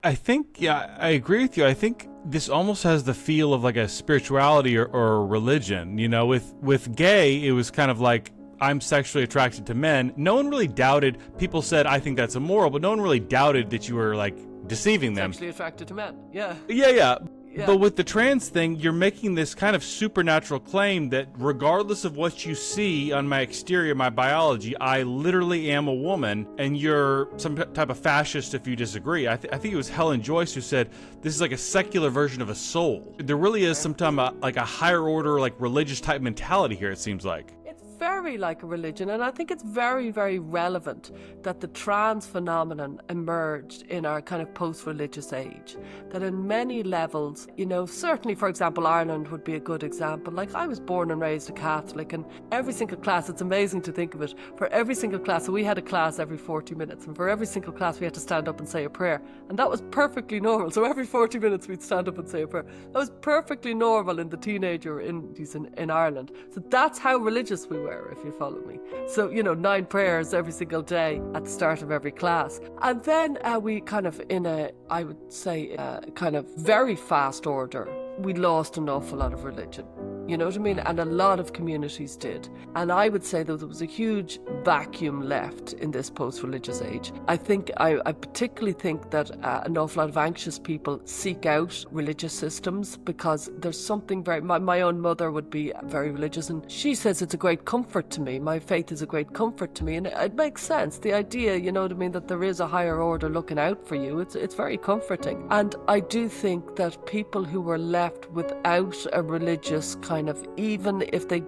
I think, yeah, I agree with you. I think this almost has the feel of like a spirituality or a religion. You know, with gay, it was kind of like, I'm sexually attracted to men. No one really doubted. People said, I think that's immoral, but no one really doubted that you were like deceiving them. Sexually attracted to men. Yeah. Yeah. Yeah. But with the trans thing, you're making this kind of supernatural claim that regardless of what you see on my exterior, my biology, I literally am a woman, and you're some type of fascist if you disagree. I think it was Helen Joyce who said this is like a secular version of a soul. There really is some time like a higher order, like religious type mentality here, it seems like. It's very like a religion, and I think it's very, very relevant that the trans phenomenon emerged in our kind of post-religious age. That in many levels, you know, certainly, for example, Ireland would be a good example. Like, I was born and raised a Catholic, and every single class, it's amazing to think of it, for every single class, so we had a class every 40 minutes, and for every single class we had to stand up and say a prayer, and that was perfectly normal. So every 40 minutes we'd stand up and say a prayer. That was perfectly normal in the teenager in Ireland. So that's how religious we were, if you follow me. So, you know, 9 prayers every single day at the start of every class. And then we kind of, in a, I would say, kind of very fast order, we lost an awful lot of religion. You know what I mean? And a lot of communities did. And I would say that there was a huge vacuum left in this post-religious age. I particularly think that an awful lot of anxious people seek out religious systems because there's something very... My own mother would be very religious, and she says it's a great comfort to me. My faith is a great comfort to me. And it makes sense. The idea, you know what I mean, that there is a higher order looking out for you, it's very comforting. And I do think that people who were left without a religious kind of, even if they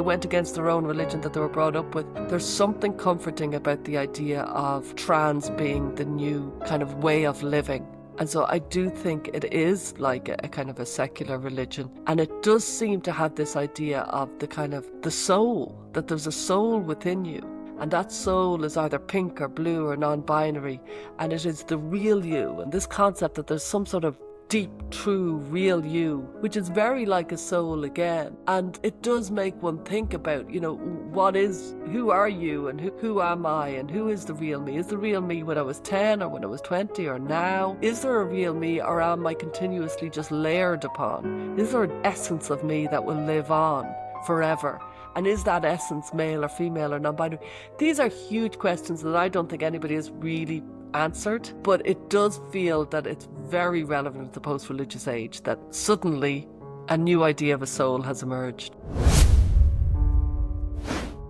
went against their own religion that they were brought up with, there's something comforting about the idea of trans being the new kind of way of living. And so I do think it is like a kind of a secular religion. And it does seem to have this idea of the kind of the soul, that there's a soul within you. And that soul is either pink or blue or non-binary. And it is the real you. And this concept that there's some sort of deep, true, real you, which is very like a soul again. And it does make one think about, you know, who are you and who am I and who is the real me? Is the real me when I was 10 or when I was 20 or now? Is there a real me, or am I continuously just layered upon? Is there an essence of me that will live on forever? And is that essence male or female or non-binary? These are huge questions that I don't think anybody has really answered, but it does feel that it's very relevant to the post-religious age, that suddenly a new idea of a soul has emerged.